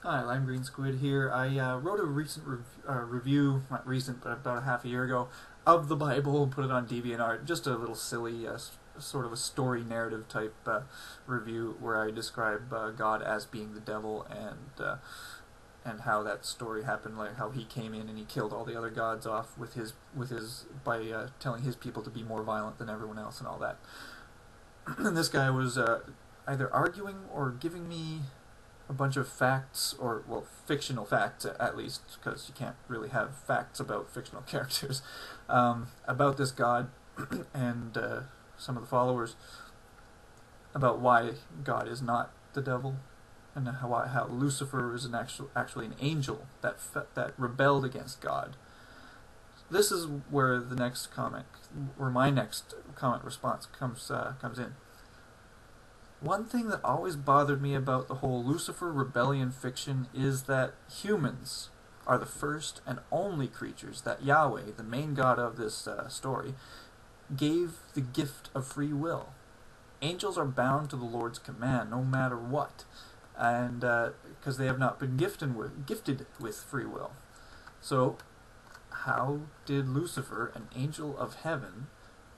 Hi, Lime Green Squid here. I wrote a recent review, not recent, but about a half a year ago, of the Bible and put it on DeviantArt. Just a little silly, sort of a story narrative type review where I describe God as being the devil and how that story happened, like how he came in and he killed all the other gods off with his by telling his people to be more violent than everyone else and all that. And this guy was either arguing or giving me a bunch of facts, or, well, fictional facts at least, because you can't really have facts about fictional characters, about this god and some of the followers, about why God is not the devil, and how Lucifer is actually an angel that rebelled against God. This is where the next comment, where my next comment response comes in. One thing that always bothered me about the whole Lucifer rebellion fiction is that humans are the first and only creatures that Yahweh, the main god of this story, gave the gift of free will. Angels are bound to the Lord's command no matter what, and because they have not been gifted with free will. So how did Lucifer, an angel of heaven,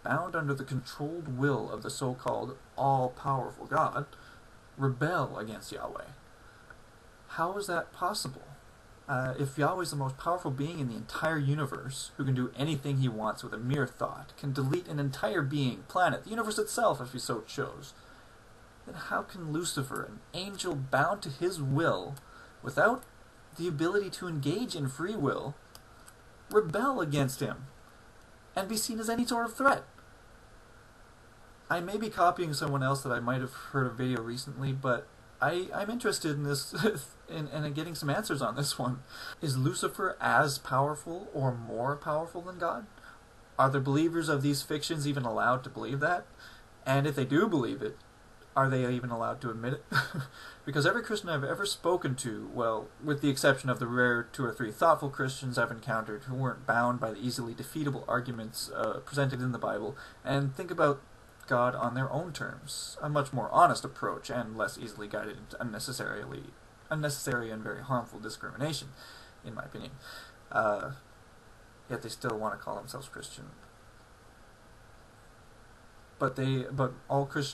bound under the controlled will of the so-called all-powerful God, rebel against Yahweh? How is that possible? If Yahweh is the most powerful being in the entire universe, who can do anything he wants with a mere thought, can delete an entire being, planet, the universe itself if he so chose, then how can Lucifer, an angel bound to his will, without the ability to engage in free will, rebel against him and be seen as any sort of threat? I may be copying someone else that I might have heard a video recently, but I'm interested in this in getting some answers on this one. Is Lucifer as powerful or more powerful than God? Are the believers of these fictions even allowed to believe that? And if they do believe it, are they even allowed to admit it? Because every Christian I've ever spoken to, well, with the exception of the rare 2 or 3 thoughtful Christians I've encountered who weren't bound by the easily defeatable arguments presented in the Bible, and think about God on their own terms, a much more honest approach and less easily guided into unnecessary and very harmful discrimination, in my opinion. Yet they still want to call themselves Christian. But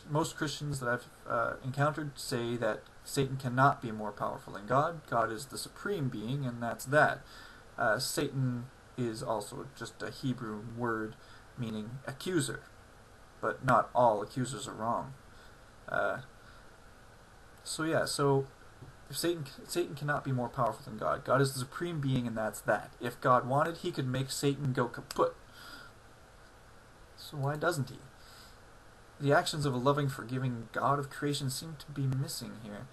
most Christians that I've encountered say that Satan cannot be more powerful than God. God is the supreme being, and that's that. Satan is also just a Hebrew word meaning accuser, but not all accusers are wrong. So if Satan cannot be more powerful than God. God is the supreme being, and that's that. If God wanted, he could make Satan go kaput. So why doesn't he? The actions of a loving, forgiving God of creation seem to be missing here.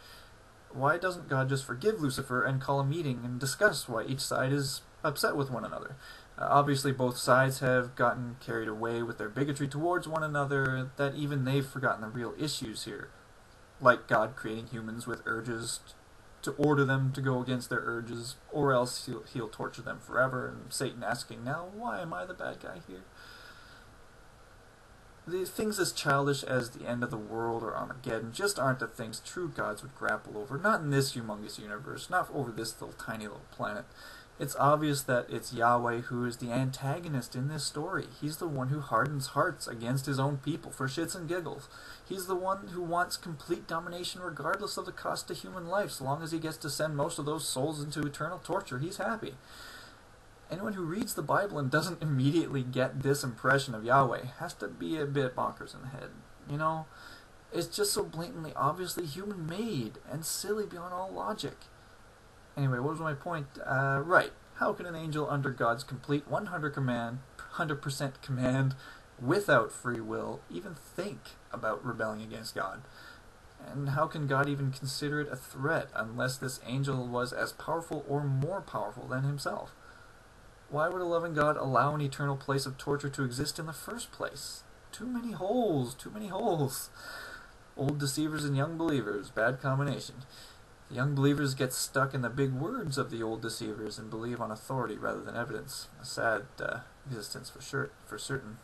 Why doesn't God just forgive Lucifer and call a meeting and discuss why each side is upset with one another? Obviously both sides have gotten carried away with their bigotry towards one another, that even they've forgotten the real issues here. Like God creating humans with urges to order them to go against their urges, or else he'll torture them forever, and Satan asking, now why am I the bad guy here? The things as childish as the end of the world or Armageddon just aren't the things true gods would grapple over, not in this humongous universe, not over this tiny little planet. It's obvious that it's Yahweh who is the antagonist in this story. He's the one who hardens hearts against his own people for shits and giggles. He's the one who wants complete domination regardless of the cost to human life. So long as he gets to send most of those souls into eternal torture, he's happy. Anyone who reads the Bible and doesn't immediately get this impression of Yahweh has to be a bit bonkers in the head. You know, it's just so blatantly, obviously human-made and silly beyond all logic. Anyway, what was my point? Right. How can an angel under God's complete 100% command, without free will, even think about rebelling against God? And how can God even consider it a threat unless this angel was as powerful or more powerful than himself? Why would a loving God allow an eternal place of torture to exist in the first place? Too many holes, too many holes. Old deceivers and young believers, bad combination. The young believers get stuck in the big words of the old deceivers and believe on authority rather than evidence. A sad existence for certain.